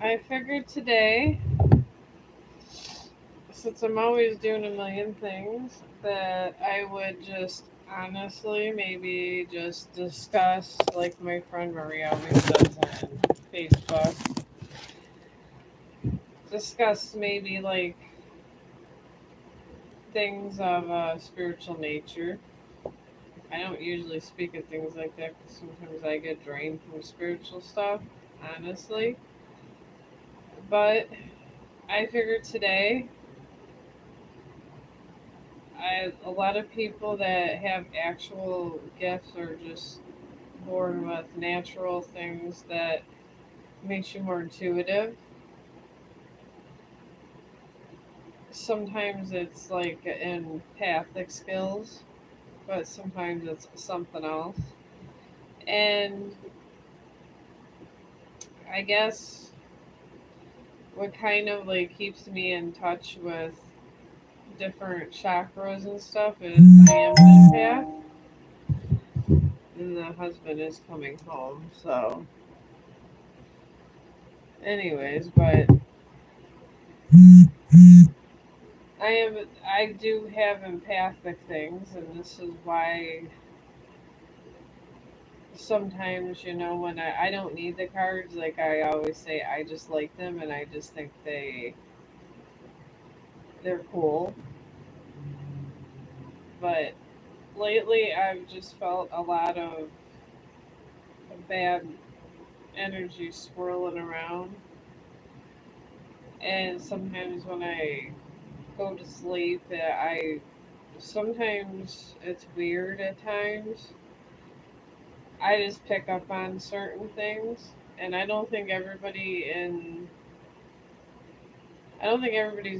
I figured today, since I'm always doing a million things, that I would just honestly maybe just discuss, like my friend Maria always does on Facebook, discuss maybe like things of a spiritual nature. I don't usually speak of things like that because sometimes I get drained from spiritual stuff, honestly. But I figured today a lot of people that have actual gifts are just born with natural things that makes you more intuitive. Sometimes it's like empathic skills, but sometimes it's something else. And I guess what kind of like keeps me in touch with different chakras and stuff is I am an empath, and the husband is coming home. So, anyways, but I am I do have empathic things, and this is why sometimes when I don't need the cards, like I always say, I just like them, and I just think they're cool. But lately, I've just felt a lot of bad energy swirling around, and sometimes when I go to sleep, I sometimes it's weird at times. I just pick up on certain things, and I don't think everybody's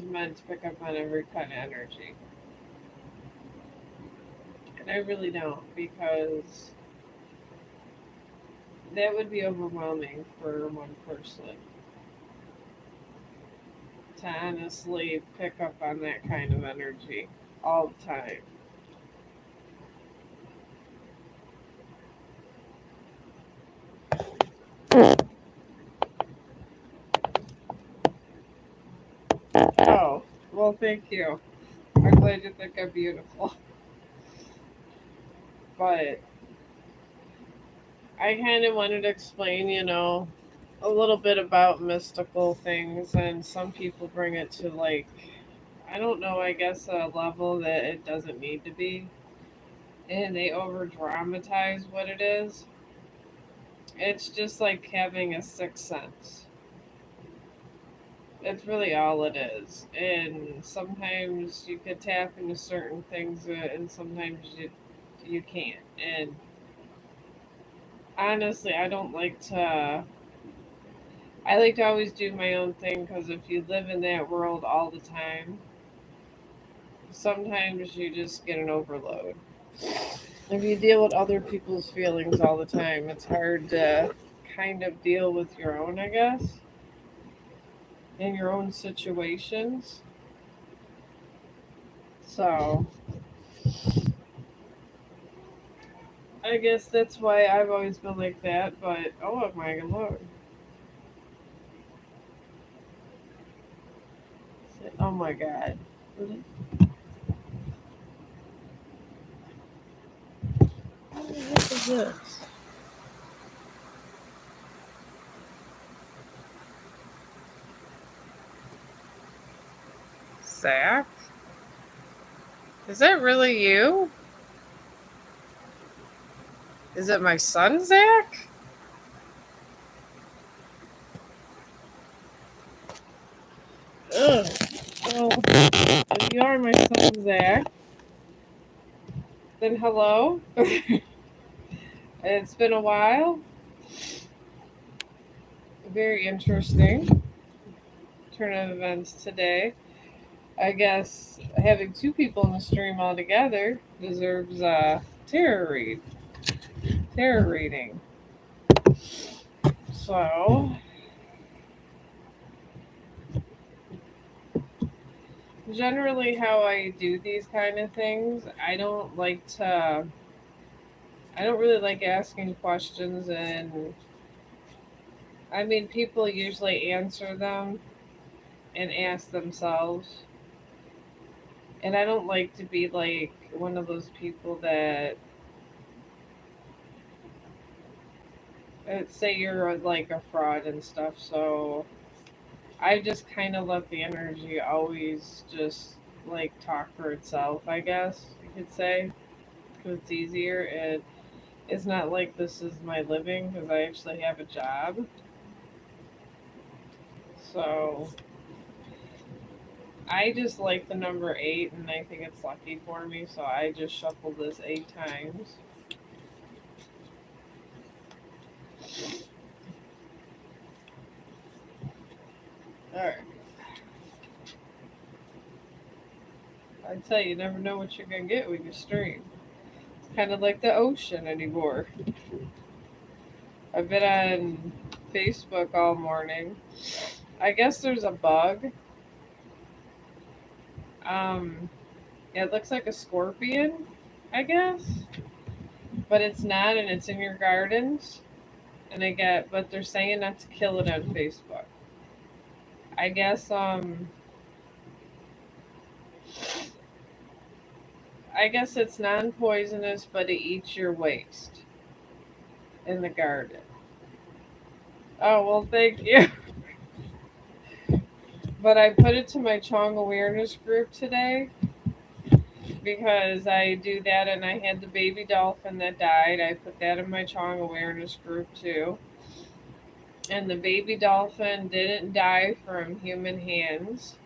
meant to pick up on every kind of energy, and I really don't because that would be overwhelming for one person to honestly pick up on that kind of energy all the time. Oh, well, thank you. I'm glad you think I'm beautiful, but I kind of wanted to explain, a little bit about mystical things, and some people bring it to like, I don't know, I guess a level that it doesn't need to be, and they over dramatize what it is. It's just like having a sixth sense. That's really all it is. And sometimes you could tap into certain things, and sometimes you can't. And honestly, I like to always do my own thing because if you live in that world all the time, sometimes you just get an overload. If you deal with other people's feelings all the time, it's hard to kind of deal with your own, I guess, in your own situations. So I guess that's why I've always been like that. But oh my lord, oh my god, what the heck is this? Zach? Is that really you? Is it my son, Zach? Ugh. Well, if you are my son, Zach, then hello. It's been a while. Very interesting turn of events today. I guess having two people in the stream altogether deserves a tarot reading. So, generally, how I do these kind of things, I don't really like asking questions, and I mean, people usually answer them and ask themselves. And I don't like to be like one of those people that say you're like a fraud and stuff. So I just kind of let the energy always just like talk for itself, I guess you could say, because it's easier. And it's not like this is my living because I actually have a job. So I just like the number eight, and I think it's lucky for me. So I just shuffled this 8 times. All right. I tell you, you never know what you're gonna get when you stream. It's kind of like the ocean anymore. I've been on Facebook all morning. I guess there's a bug. Um, it looks like a scorpion, I guess, but it's not, and it's in your gardens. And but they're saying not to kill it on Facebook. I guess, I guess it's non-poisonous, but it eats your waste in the garden. Oh well, thank you. But I put it to my Chong awareness group today because I do that, and I had the baby dolphin that died. I put that in my Chong awareness group too. And the baby dolphin didn't die from human hands.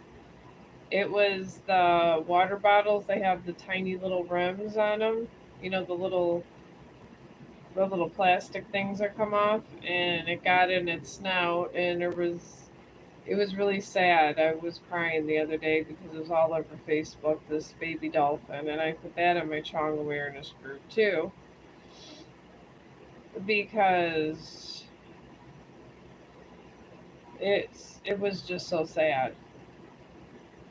It was the water bottles. They have the tiny little rims on them. You know, the little plastic things that come off, and it got in its snout, and it was really sad. I was crying the other day because it was all over Facebook, this baby dolphin, and I put that in my Chong awareness group too because it was just so sad.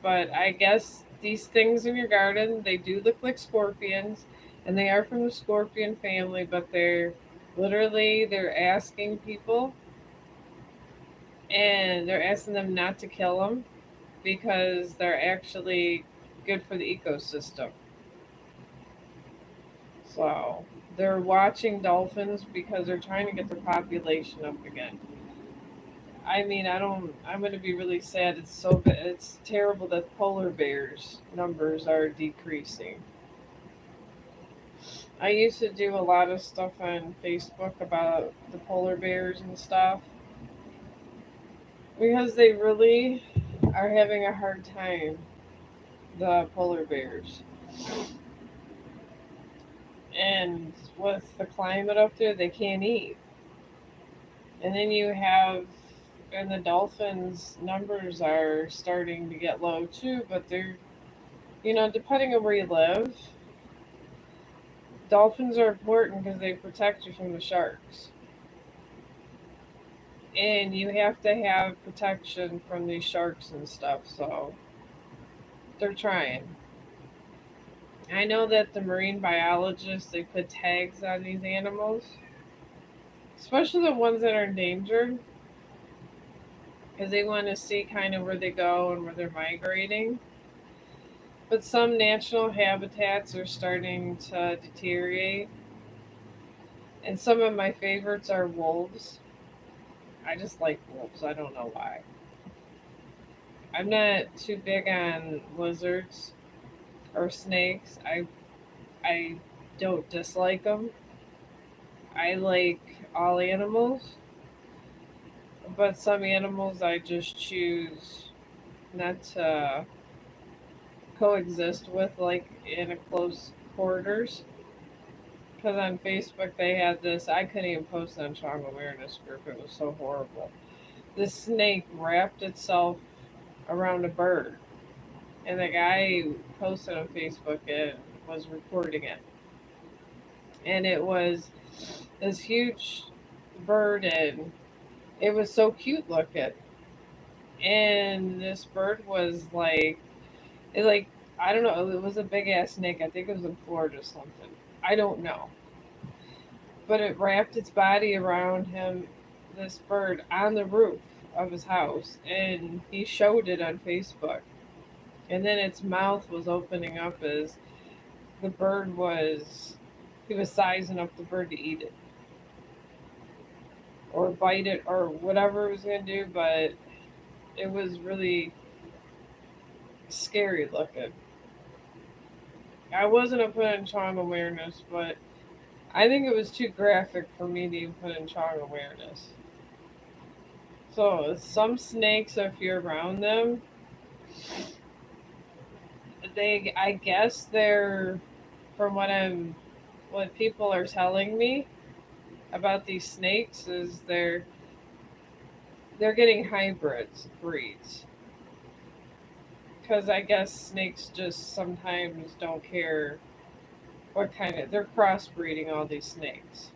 But I guess these things in your garden, they do look like scorpions, and they are from the scorpion family, but they're asking people, and they're asking them not to kill them because they're actually good for the ecosystem. So they're watching dolphins because they're trying to get their population up again. I mean, I don't. I'm going to be really sad. It's terrible that polar bears numbers are decreasing. I used to do a lot of stuff on Facebook about the polar bears and stuff because they really are having a hard time. The polar bears, and with the climate up there, they can't eat. And then and the dolphins' numbers are starting to get low too, but depending on where you live, dolphins are important because they protect you from the sharks. And you have to have protection from these sharks and stuff, so they're trying. I know that the marine biologists, they put tags on these animals, especially the ones that are endangered, because they want to see kind of where they go and where they're migrating. But some natural habitats are starting to deteriorate. And some of my favorites are wolves. I just like wolves. I don't know why. I'm not too big on lizards or snakes. I don't dislike them. I like all animals, but some animals I just choose not to coexist with, like in a close quarters. Because on Facebook they had this, I couldn't even post it on Trauma Awareness Group. It was so horrible. This snake wrapped itself around a bird, and the guy posted on Facebook and was recording it. And it was this huge bird, and it was so cute looking. And this bird was like I don't know, it was a big ass snake. I think it was in Florida or something. I don't know, but it wrapped its body around him, this bird on the roof of his house, and he showed it on Facebook. And then its mouth was opening up as the bird was, he was sizing up the bird to eat it or bite it or whatever it was going to do, but it was really scary looking. I wasn't a put in Chong awareness, but I think it was too graphic for me to even put in Chong awareness. So some snakes, if you're around them, I guess they're, from what people are telling me about these snakes is they're getting hybrids breeds, because I guess snakes just sometimes don't care what kind of, they're crossbreeding all these snakes,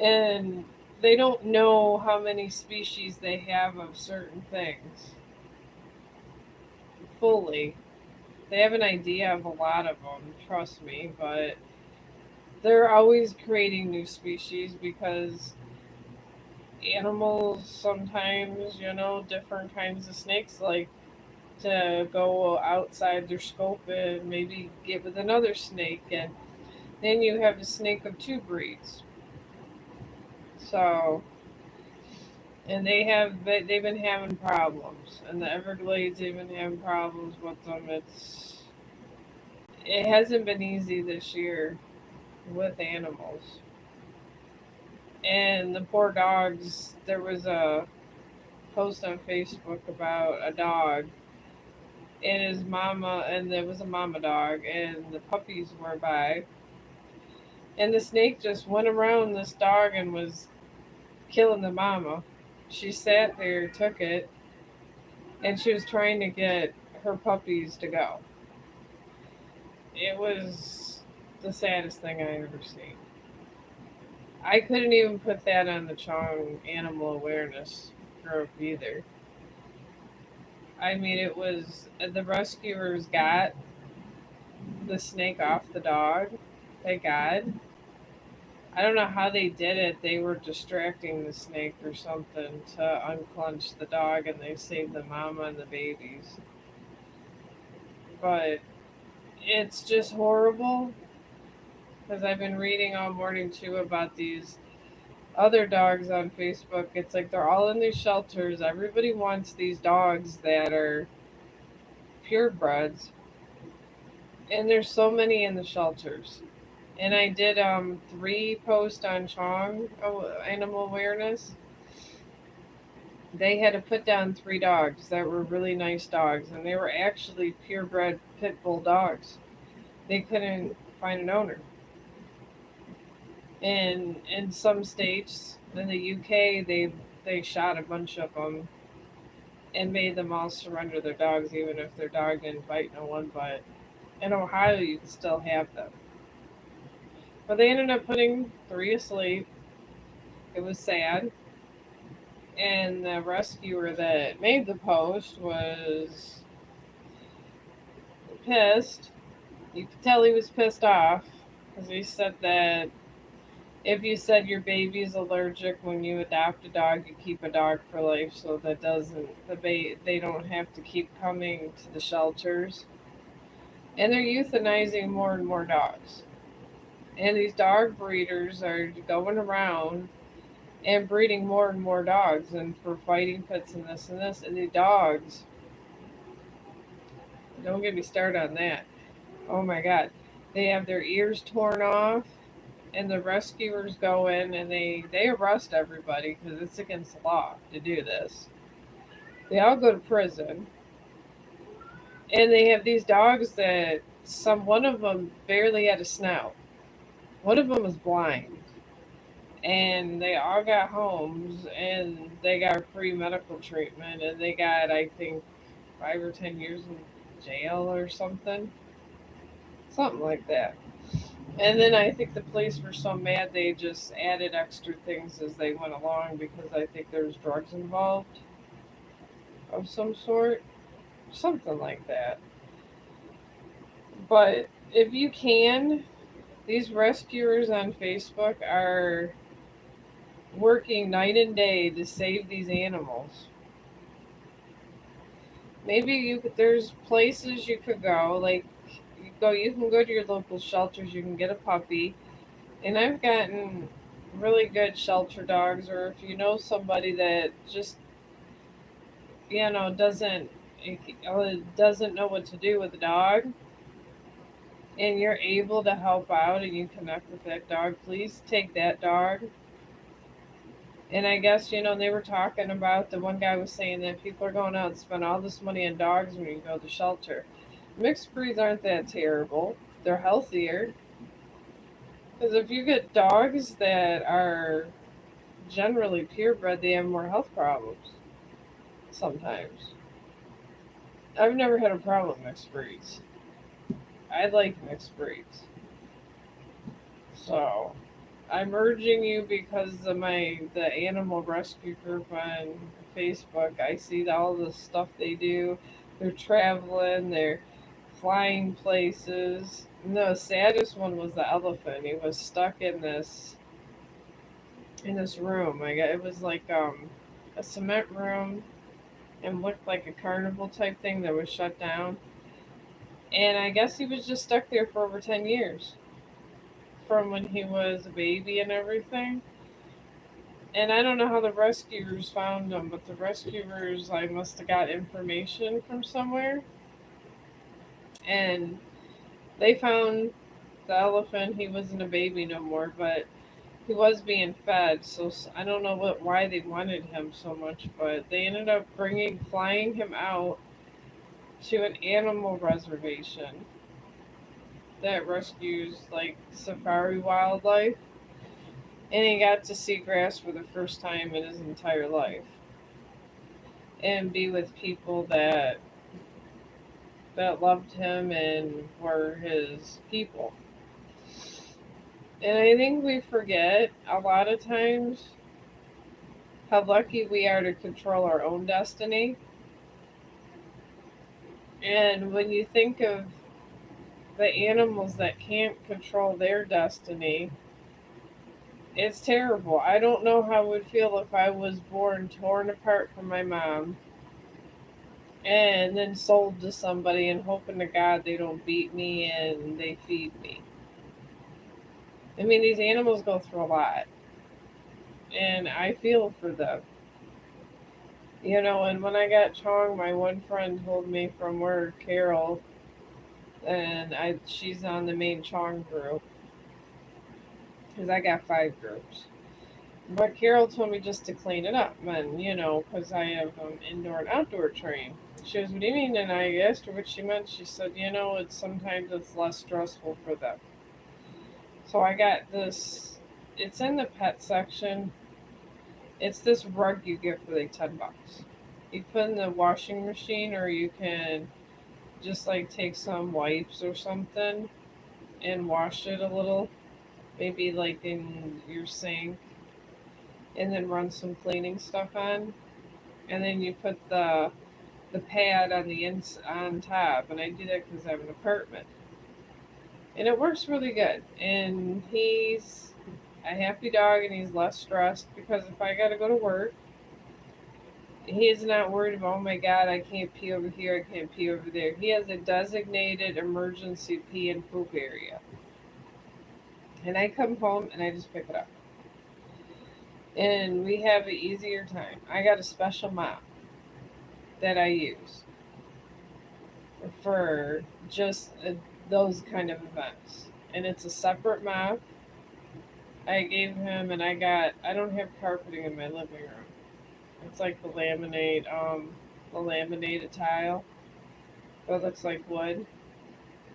and they don't know how many species they have of certain things fully. They have an idea of a lot of them, trust me, but they're always creating new species because animals sometimes, different kinds of snakes like to go outside their scope and maybe get with another snake, and then you have a snake of two breeds. So, and they've been having problems, and the Everglades they've been having problems with them. It hasn't been easy this year with animals. And the poor dogs, there was a post on Facebook about a dog and his mama, and there was a mama dog, and the puppies were by. And the snake just went around this dog and was killing the mama. She sat there, took it, and she was trying to get her puppies to go. It was the saddest thing I ever seen. I couldn't even put that on the Chong animal awareness group either. I mean, it was the rescuers got the snake off the dog. Thank God. I don't know how they did it. They were distracting the snake or something to unclench the dog, and they saved the mama and the babies. But it's just horrible because I've been reading all morning too about these other dogs on Facebook. It's like they're all in these shelters. Everybody wants these dogs that are purebreds, and there's so many in the shelters. And I did 3 posts on Chong animal awareness. They had to put down 3 dogs that were really nice dogs, and they were actually purebred pit bull dogs. They couldn't find an owner. And in some states, in the UK, they shot a bunch of them and made them all surrender their dogs, even if their dog didn't bite no one. But in Ohio, you can still have them. But they ended up putting 3 asleep. It was sad. And the rescuer that made the post was pissed. You could tell he was pissed off because he said that if you said your baby's allergic when you adopt a dog, you keep a dog for life, so that doesn't they don't have to keep coming to the shelters. And they're euthanizing more and more dogs. And these dog breeders are going around and breeding more and more dogs, and for fighting pits and this and this. And the dogs, don't get me started on that. Oh my God. They have their ears torn off, and the rescuers go in and they arrest everybody because it's against the law to do this. They all go to prison, and they have these dogs that one of them barely had a snout. One of them was blind, and they all got homes, and they got free medical treatment, and they got, I think, 5 or 10 years in jail or something like that. And then I think the police were so mad they just added extra things as they went along because I think there was drugs involved of some sort, something like that. But if you can, these rescuers on Facebook are working night and day to save these animals. Maybe there's places you could go, like you can go to your local shelters, you can get a puppy. And I've gotten really good shelter dogs, or if you know somebody that just, doesn't doesn't know what to do with a dog, and you're able to help out and you connect with that dog, please take that dog. And I guess, they were talking about, the one guy was saying that people are going out and spend all this money on dogs when you go to shelter. Mixed breeds aren't that terrible. They're healthier. Because if you get dogs that are generally purebred, they have more health problems sometimes. I've never had a problem with mixed breeds. I like mixed breeds. So I'm urging you, because of the animal rescue group on Facebook. I see all the stuff they do. They're traveling, they're flying places. The saddest one was the elephant. He was stuck in this room. It was like a cement room, and looked like a carnival type thing that was shut down. And I guess he was just stuck there for over 10 years, from when he was a baby and everything. And I don't know how the rescuers found him, but the rescuers, I must have got information from somewhere. And they found the elephant. He wasn't a baby no more, but he was being fed. So I don't know why they wanted him so much, but they ended up flying him out to an animal reservation that rescues like safari wildlife, and he got to see grass for the first time in his entire life, and be with people that loved him and were his people. And I think we forget a lot of times how lucky we are to control our own destiny. And when you think of the animals that can't control their destiny, it's terrible. I don't know how I would feel if I was born torn apart from my mom and then sold to somebody and hoping to God they don't beat me and they feed me. I mean, these animals go through a lot, and I feel for them. And when I got Chong, my one friend told me from work, Carol, and she's on the main Chong group, because I got 5 groups. But Carol told me just to clean it up, and because I have indoor and outdoor train. She goes, "What do you mean?" And I asked her what she meant. She said, it's less stressful for them. So I got this. It's in the pet section. It's this rug you get for like $10. You put in the washing machine, or you can just like take some wipes or something and wash it a little, maybe like in your sink, and then run some cleaning stuff on, and then you put the pad on on top. And I do that because I have an apartment, and it works really good. And he's a happy dog, and he's less stressed, because if I got to go to work, he is not worried about, oh my God, I can't pee over here, I can't pee over there. He has a designated emergency pee and poop area. And I come home and I just pick it up. And we have an easier time. I got a special mop that I use for just those kind of events. And it's a separate mop I gave him, and I don't have carpeting in my living room. It's like the laminated tile that looks like wood.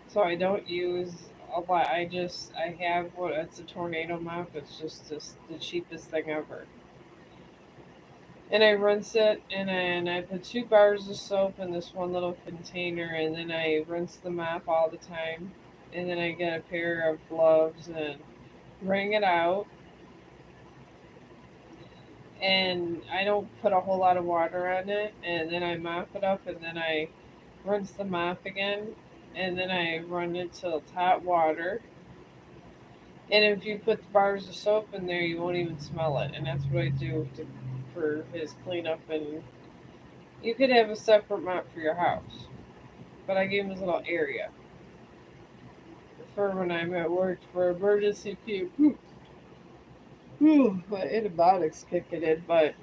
So I don't use a lot. I have what it's a tornado mop. It's just the cheapest thing ever. And I rinse it, and then I put 2 bars of soap in this one little container, and then I rinse the mop all the time. And then I get a pair of gloves and wring it out. And I don't put a whole lot of water on it. And then I mop it up, and then I rinse the mop again. And then I run it till it's hot water. And if you put the bars of soap in there, you won't even smell it. And that's what I do for his cleanup. And you could have a separate mop for your house, but I gave him his little area for when I'm at work for emergency puke. My antibiotics kicking in, but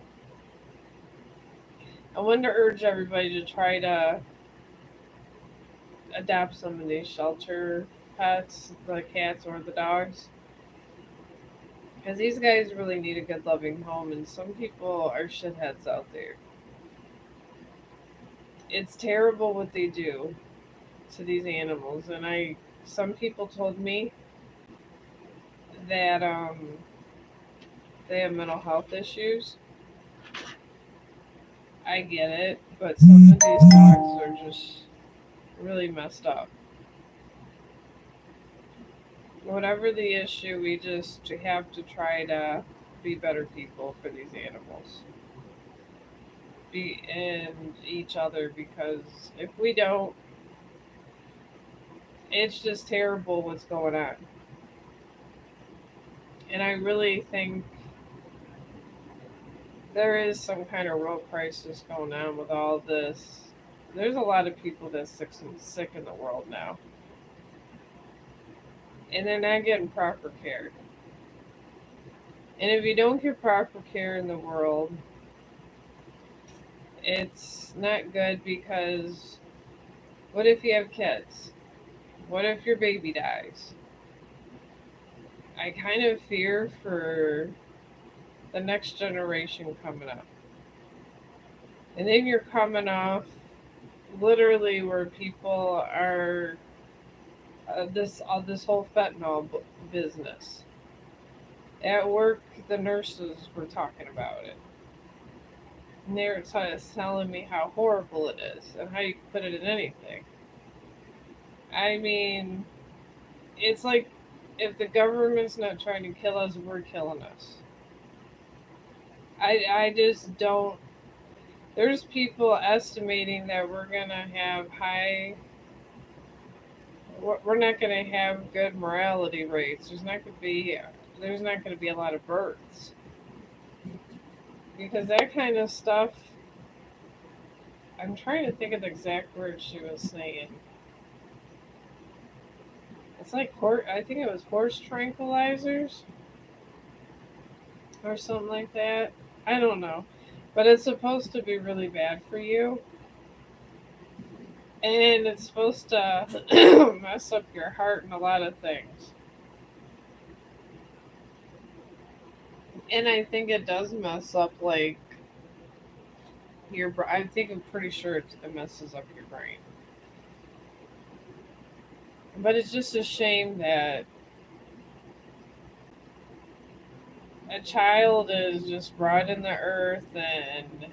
I want to urge everybody to try to adopt some of these shelter pets, the cats or the dogs, because these guys really need a good, loving home, and some people are shitheads out there. It's terrible what they do to these animals, and some people told me that they have mental health issues. I get it, but some of these dogs are just really messed up. Whatever the issue, we just have to try to be better people for these animals, be and each other, because if we don't, it's just terrible what's going on. And I really think there is some kind of real crisis going on with all this. There's a lot of people that's sick in the world now, and they're not getting proper care. And if you don't get proper care in the world, it's not good, because what if you have kids? What if your baby dies? I kind of fear for the next generation coming up. And then you're coming off literally where people are this whole business. At work, the nurses were talking about it. And they were telling me how horrible it is and how you can put it in anything. I mean, it's like if the government's not trying to kill us, we're killing us. I just don't. There's people estimating that we're gonna have high. We're not gonna have good morality rates. There's not gonna be a lot of births, because that kind of stuff. I'm trying to think of the exact words she was saying. It's like I think it was horse tranquilizers or something like that. I don't know, but it's supposed to be really bad for you, and it's supposed to mess up your heart and a lot of things. And I think it does mess up like I think I'm pretty sure it messes up your brain. But it's just a shame that a child is just brought in the earth, and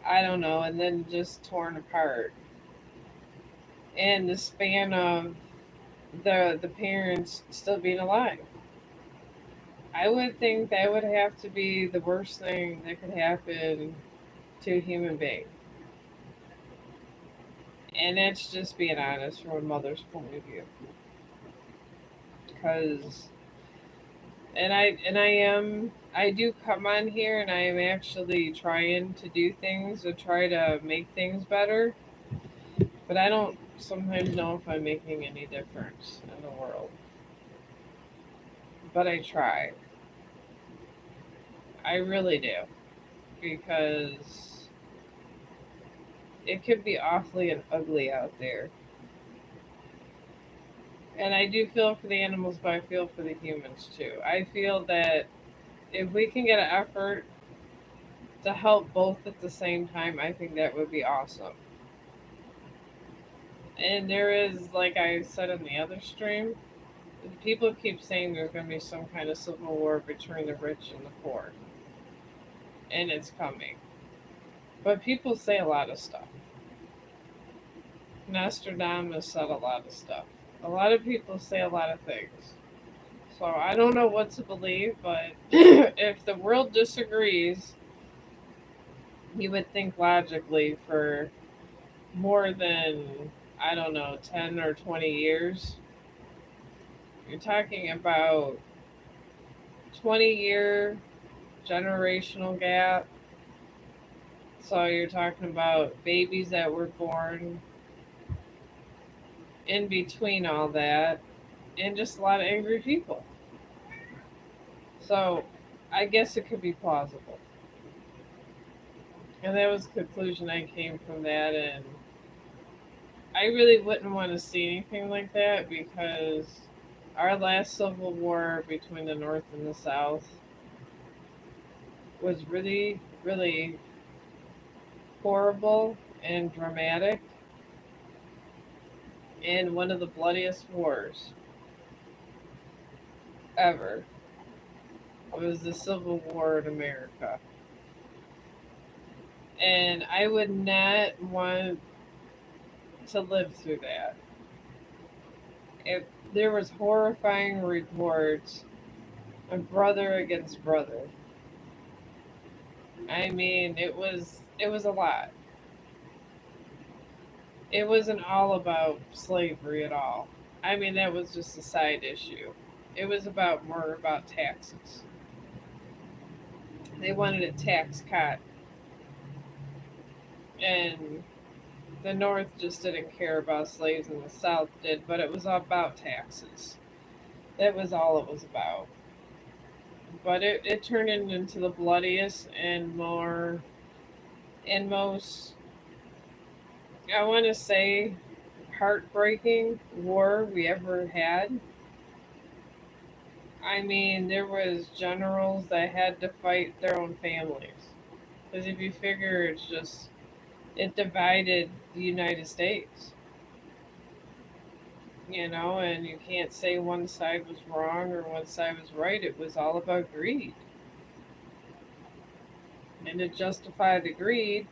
I don't know, and then just torn apart. And the span of the parents still being alive. I would think that would have to be the worst thing that could happen to a human being. And that's just being honest from a mother's point of view. Because I do come on here and I am actually trying to do things to try to make things better, but I don't sometimes know if I'm making any difference in the world. But I try. I really do, because it could be awfully and ugly out there. And I do feel for the animals, but I feel for the humans too. I feel that if we can get an effort to help both at the same time, I think that would be awesome. And there is, like I said in the other stream, people keep saying there's going to be some kind of civil war between the rich and the poor, and it's coming. But people say a lot of stuff. Nostradamus said a lot of stuff. A lot of people say a lot of things. So I don't know what to believe, but if the world disagrees, you would think logically for more than, I don't know, 10 or 20 years, You're talking about 20-year generational gap. So you're talking about babies that were born in between all that, and just a lot of angry people. So I guess it could be plausible. And that was the conclusion I came from that. And I really wouldn't want to see anything like that because our last civil war between the North and the South was really, really horrible and dramatic, and one of the bloodiest wars ever. It was the Civil War in America. And I would not want to live through that. If there was horrifying reports of brother against brother. I mean, it was a lot. It wasn't all about slavery at all. I mean, that was just a side issue. It was about more about taxes. They wanted a tax cut, and the North just didn't care about slaves, and the South did. But it was about taxes. That was all it was about. But it turned into the bloodiest and more and most, I want to say, heartbreaking war we ever had. I mean, there was generals that had to fight their own families. Because if you figure it's just, it divided the United States, and you can't say one side was wrong or one side was right. It was all about greed. And to justify the greed,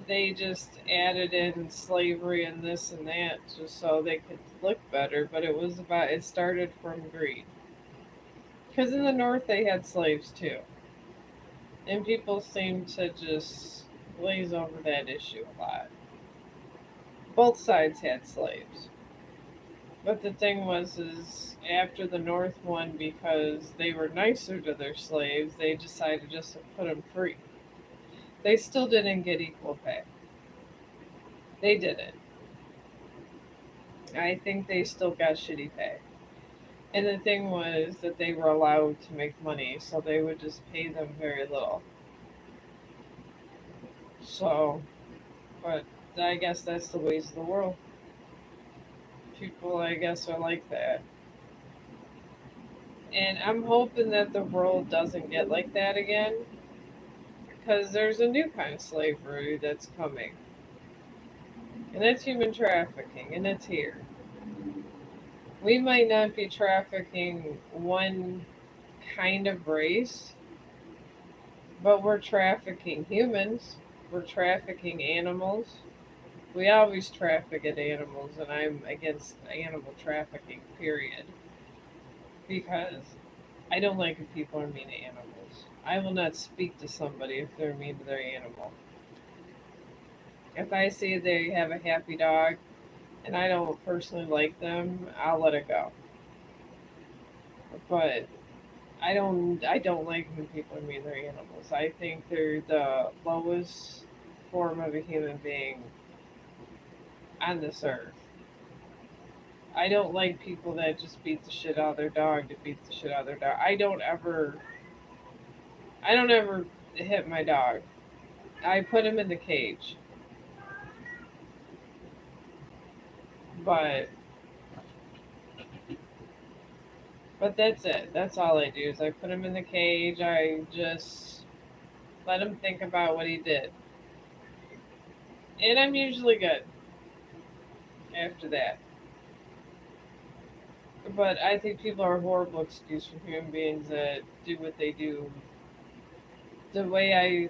they just added in slavery and this and that just so they could look better. But it started from greed. Because in the North, they had slaves too. And people seem to just glaze over that issue a lot. Both sides had slaves. But the thing was, is after the North won because they were nicer to their slaves, they decided just to put them free. They still didn't get equal pay. They didn't. I think they still got shitty pay. And the thing was that they were allowed to make money, so they would just pay them very little. So, but I guess that's the ways of the world. People, I guess, are like that. And I'm hoping that the world doesn't get like that again because there's a new kind of slavery that's coming. And that's human trafficking, and it's here. We might not be trafficking one kind of race, but we're trafficking humans, we're trafficking animals. We always traffic at animals, and I'm against animal trafficking, period. Because I don't like if people are mean to animals. I will not speak to somebody if they're mean to their animal. If I see they have a happy dog and I don't personally like them, I'll let it go. But I don't like when people are mean to their animals. I think they're the lowest form of a human being on this earth. I don't like people that just beat the shit out of their dog to beat the shit out of their dog. I don't ever hit my dog. I put him in the cage. But but that's it. That's all I do is I put him in the cage. I just let him think about what he did. And I'm usually good after that. But I think people are a horrible excuse for human beings that do what they do. The way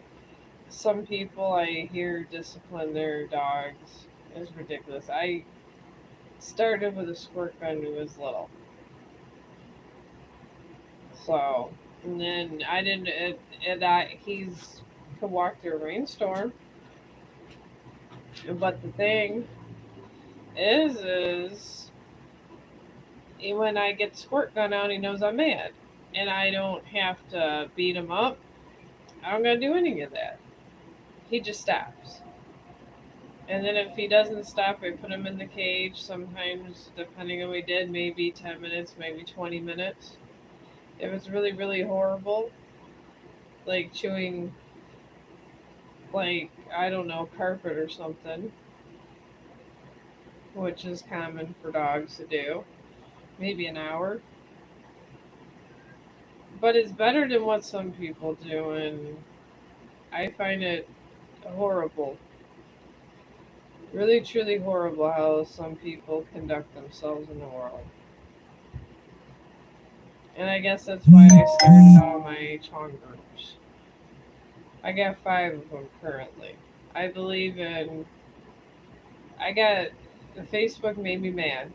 some people I hear discipline their dogs is ridiculous. I started with a squirt gun when I was little. So, and then I didn't, he's could walk through a rainstorm. But the thing is And when I get the squirt gun out, he knows I'm mad. And I don't have to beat him up. I don't gotta do any of that. He just stops. And then if he doesn't stop, I put him in the cage. Sometimes, depending on what we did, maybe 10 minutes, maybe 20 minutes. If it's really, really horrible, like chewing, like, I don't know, carpet or something, which is common for dogs to do, maybe an hour. But it's better than what some people do, and I find it horrible. Really, truly horrible how some people conduct themselves in the world. And I guess that's why I started all my Chong groups. I got 5 of them currently. I believe in. I got. The Facebook made me mad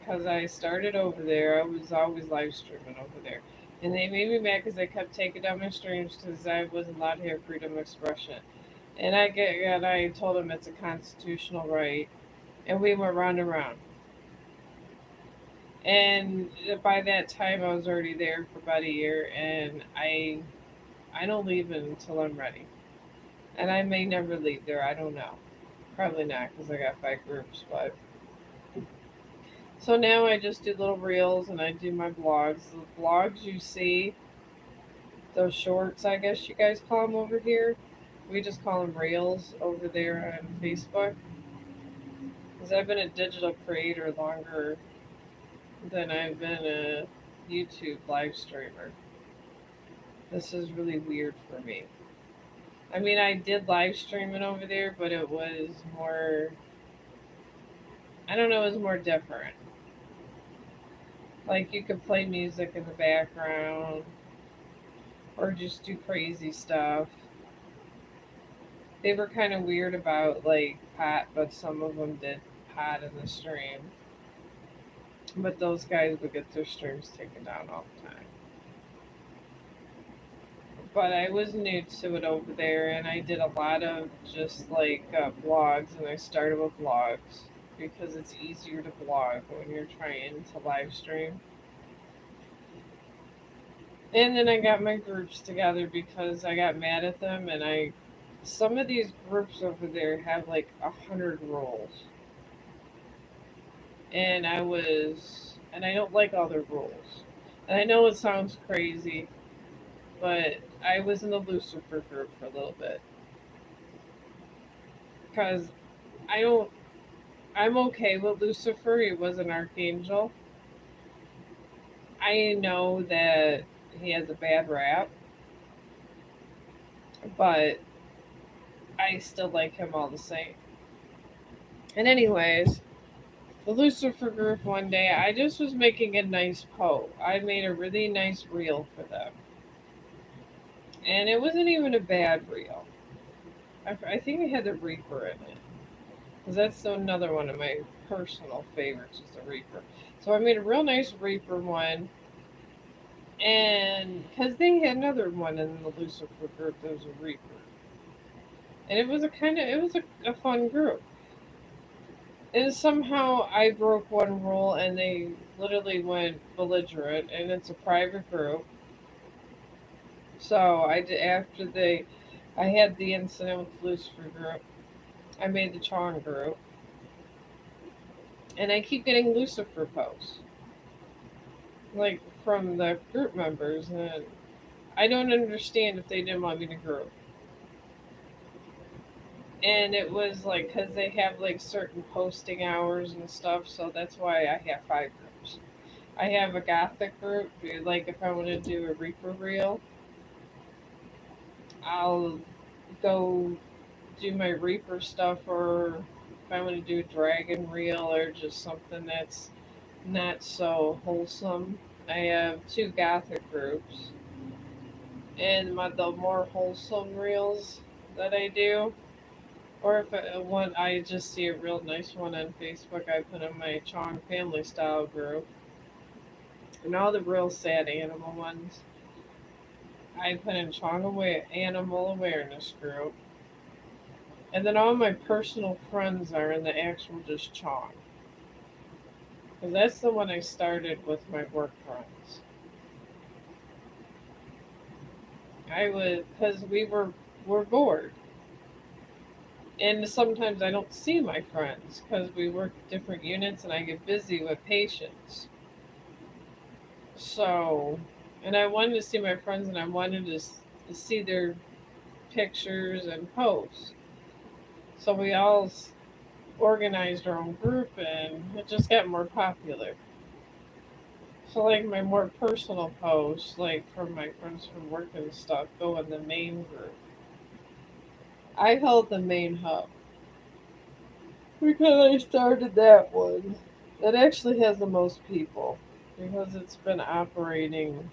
because I started over there. I was always live streaming over there. And they made me mad because they kept taking down my streams because I wasn't allowed to have freedom of expression. And I told them it's a constitutional right. And we went round and round. And by that time, I was already there for about a year, and I don't leave until I'm ready. And I may never leave there. I don't know. Probably not because I got 5 groups. But so now I just do little reels and I do my blogs. The blogs you see, those shorts, I guess you guys call them over here. We just call them reels over there on Facebook. Because I've been a digital creator longer than I've been a YouTube live streamer. This is really weird for me. I mean, I did live streaming over there, but it was more, I don't know, it was more different. Like, you could play music in the background or just do crazy stuff. They were kind of weird about, like, pot, but some of them did pot in the stream. But those guys would get their streams taken down all the time. But I was new to it over there, and I did a lot of just like blogs, and I started with blogs because it's easier to blog when you're trying to live stream. And then I got my groups together because I got mad at them, and I some of these groups over there have like 100 rules, and I don't like all their rules. And I know it sounds crazy, but I was in the Lucifer group for a little bit because I don't I'm okay with Lucifer. He was an archangel. I know that he has a bad rap, but I still like him all the same. And anyways, the Lucifer group one day, I just was making a nice post. I made a really nice reel for them. And it wasn't even a bad reel. I think it had the Reaper in it. Because that's another one of my personal favorites is the Reaper. So I made a real nice Reaper one. And because they had another one in the Lucifer group, there was a Reaper, and it was a fun group. And somehow I broke one rule, and they literally went belligerent, and it's a private group. So I did I had the incident with the Lucifer group. I made the Chong group, and I keep getting Lucifer posts, like from the group members, and I don't understand if they didn't want me to group. And it was like because they have like certain posting hours and stuff, so that's why I have 5 groups. I have a gothic group, like if I want to do a Reaper reel, I'll go do my Reaper stuff, or if I want to do a dragon reel or just something that's not so wholesome. I have 2 gothic groups, and the more wholesome reels that I do, or if I just see a real nice one on Facebook, I put in my Chong family style group. And all the real sad animal ones, I put in Animal Awareness group. And then all my personal friends are in the actual just Chong. because that's the one I started with my work friends. I would, because we're bored, and sometimes I don't see my friends because we work different units, and I get busy with patients. So, and I wanted to see my friends, and I wanted to see their pictures and posts. So we all organized our own group, and it just got more popular. So like my more personal posts, like from my friends from work and stuff, go in the main group. I held the main hub because I started that one. It actually has the most people because it's been operating.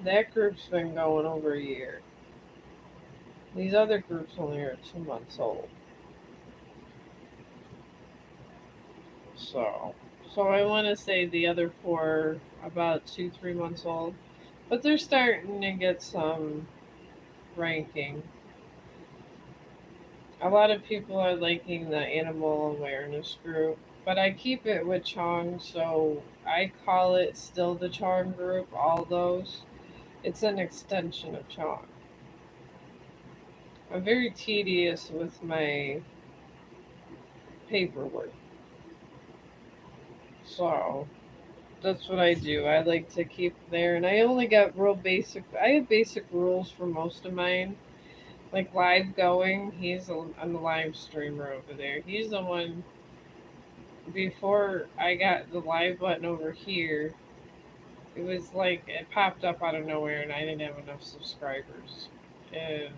That group's been going over a year. These other groups only are 2 months old. So, so I want to say the other four about 2, 3 months old, but they're starting to get some ranking. A lot of people are liking the animal awareness group, but I keep it with Chong, so I call it still the Chong group. All those, it's an extension of Chong. I'm very tedious with my paperwork, so that's what I do. I like to keep there, and I only got real basic. I have basic rules for most of mine, like live going. He's on the live streamer over there. He's the one before I got the live button over here. It was like it popped up out of nowhere, and I didn't have enough subscribers. And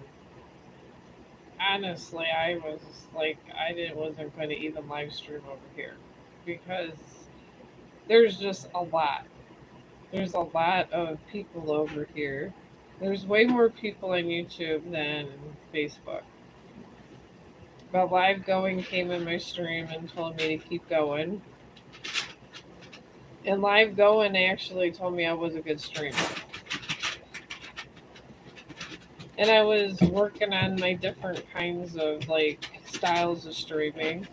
honestly, I was like, I didn't wasn't going to even live stream over here because there's just a lot. There's a lot of people over here. There's way more people on YouTube than Facebook. But live going came in my stream and told me to keep going. And live going actually told me I was a good streamer. And I was working on my different kinds of like styles of streaming.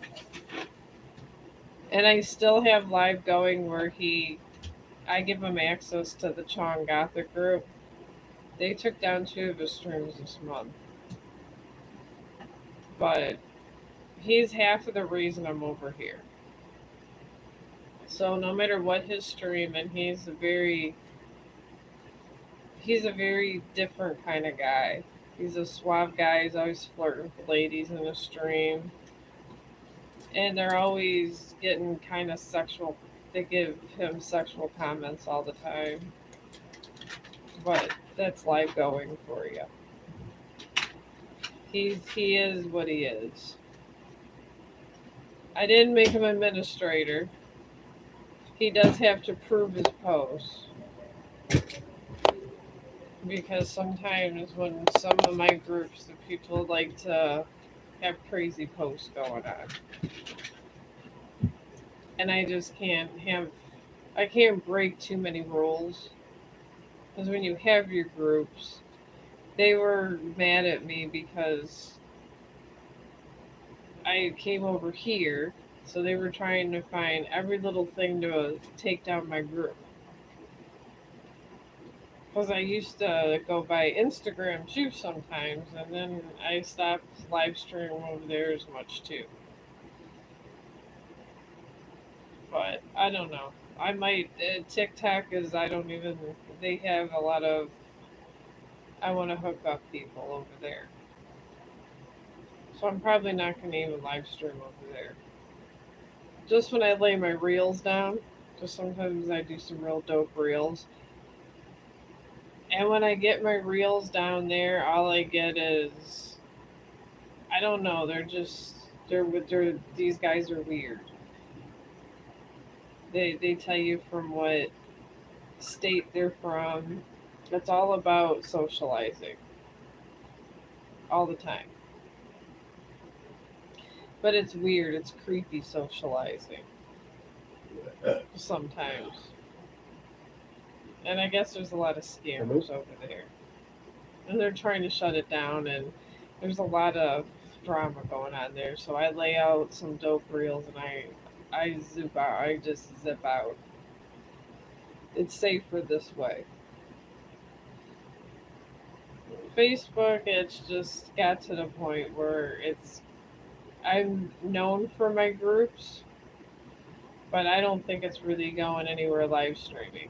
And I still have live going where I give him access to the Chong Gothic group. They took down 2 of his streams this month. But he's half of the reason I'm over here. So no matter what his stream, and he's a very different kind of guy. He's a suave guy. He's always flirting with ladies in the stream, and they're always getting kind of sexual. They give him sexual comments all the time, but that's live going for you. He is what he is. I didn't make him administrator. He does have to prove his post because sometimes when some of my groups, the people like to have crazy posts going on, and I just can't have. I can't break too many rules because when you have your groups, they were mad at me because I came over here, so they were trying to find every little thing to take down my group. Because I used to go by Instagram too sometimes, and then I stopped live streaming over there as much too. But I don't know. I might. TikTok is, I don't even. They have a lot of. I want to hook up people over there. So I'm probably not going to even live stream over there. Just when I lay my reels down, because sometimes I do some real dope reels. And when I get my reels down there, all I get is, I don't know. They're these guys are weird. They tell you from what state they're from. It's all about socializing all the time. But it's weird. It's creepy socializing sometimes. And I guess there's a lot of scammers over there. And they're trying to shut it down, and there's a lot of drama going on there. So I lay out some dope reels, and I zip out. I just zip out. It's safer this way. Facebook, it's just got to the point where I'm known for my groups, but I don't think it's really going anywhere live streaming.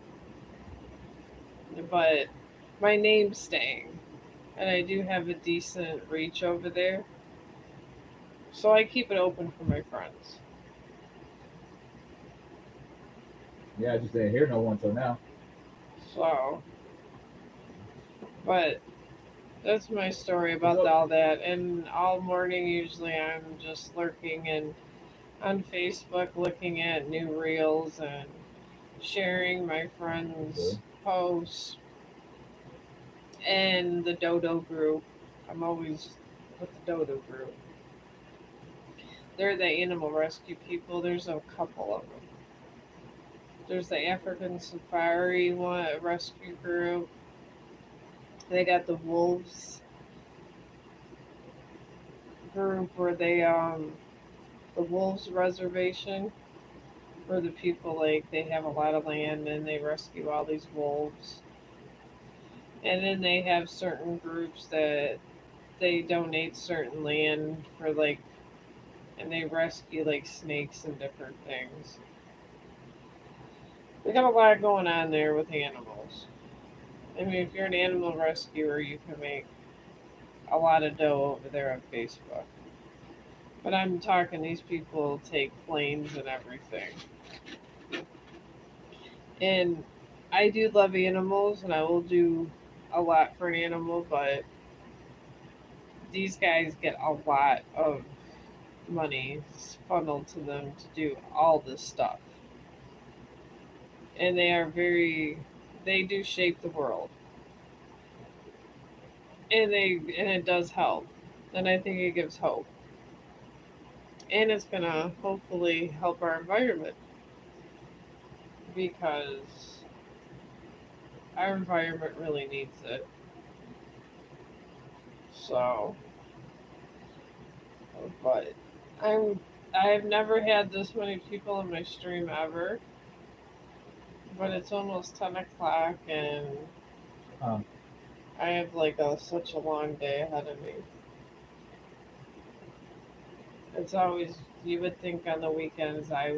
But my name's staying, and I do have a decent reach over there, so I keep it open for my friends. Yeah, I just didn't hear no one till now. So, but that's my story What's about up? all that. And all morning, usually, I'm just lurking and on Facebook, looking at new reels and sharing my friends' Okay. posts and the Dodo group. I'm always with the Dodo group. They're the animal rescue people. There's a couple of them. There's the African Safari one rescue group. They got the wolves group where the wolves reservation where the people like they have a lot of land and they rescue all these wolves. And then they have certain groups that they donate certain land for like and they rescue like snakes and different things. We got a lot going on there with animals. I mean, if you're an animal rescuer, you can make a lot of dough over there on Facebook. But I'm talking these people take planes and everything. And I do love animals and I will do a lot for an animal, but these guys get a lot of money funneled to them to do all this stuff. And they do shape the world. And it does help. And I think it gives hope. And it's gonna hopefully help our environment because our environment really needs it. So, but I'm I've never had this many people in my stream ever, but it's almost 10 o'clock and Um, I have like such a long day ahead of me. It's always you would think on the weekends nice.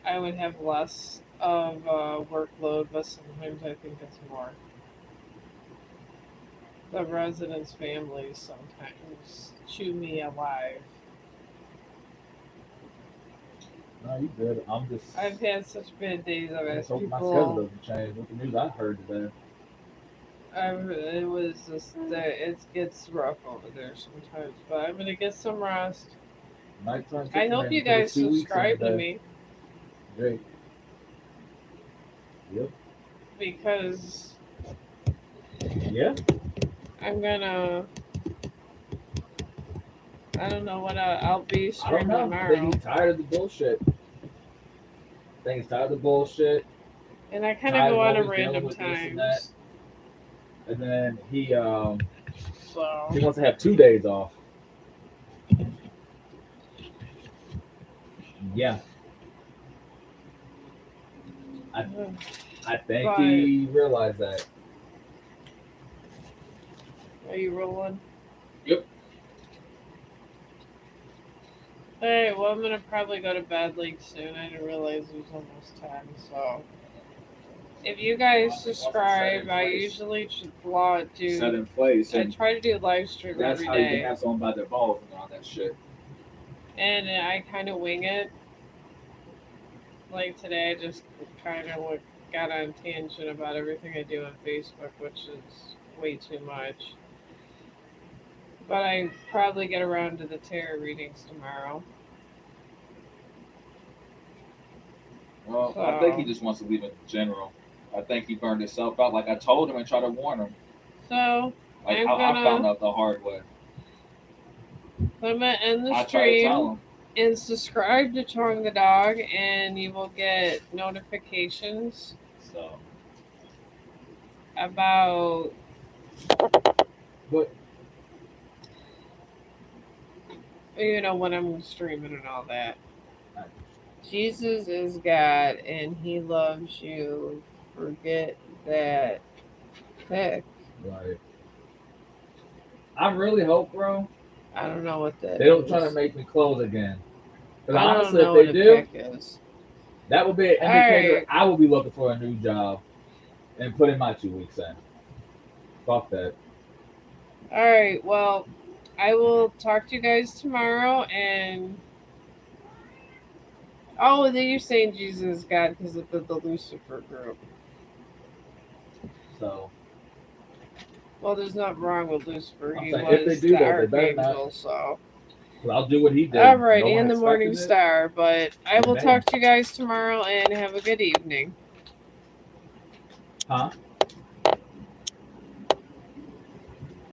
I would have less of a workload, but sometimes I think it's more. The residents' families sometimes chew me alive. No, you good. I'm just. I've had such bad days. I've I just asked hope my schedule people. doesn't change. With the news I heard today, It was just that it gets rough over there sometimes, but I'm gonna get some rest. nighttime I chicken hope man you to take guys us 2 weeks in a subscribe to day. me Great. Yep. because Yeah. I'm gonna. I don't know what I'll be I don't streaming know. I think tomorrow, he's tired of the bullshit. I think he's tired of the bullshit. and I kind of Tired go of on at always dealing random with this and that. times. And then So he wants to have 2 days off. Yeah. I I think but he realized that. are you rolling? Yep. Hey, well, I'm gonna probably go to bed like soon. I didn't realize it was almost 10. So, if you guys Once it's set subscribe, in I place, usually set in place, I and try to do live stream that's every how you can day, have someone by their balls and all that shit. and I kind of wing it. Like today, I just kind of got on tangent about everything I do on Facebook, which is way too much. But I probably get around to the tarot readings tomorrow. Well, I think he So, just wants to leave it general. I think he burned himself out. Like I told him and tried to warn him. so Like how I found out the hard way. I'm gonna end the I tried to tell stream him. and subscribe to Chong the dog, and you will get notifications So, about. but You know, when I'm streaming and all that. Jesus is God and he loves you. Forget that. Heck, Like, I really hope, bro, I don't know what that they don't try to is. make me close again. Because I don't honestly, if know what they a do, pick is. that would be an indicator Alright. I will be looking for a new job and putting my 2 weeks in. Fuck that. Alright, well, I will talk to you guys tomorrow and oh, then you're saying Jesus is God because of the Lucifer group. So Well, there's nothing wrong with Lucifer. I'm He saying if they was do the that, they better not. archangel, so. Cause I'll do what he did. Alright, No one and the Morning expected it. Star. But I Then will bam. talk to you guys tomorrow and have a good evening. Huh?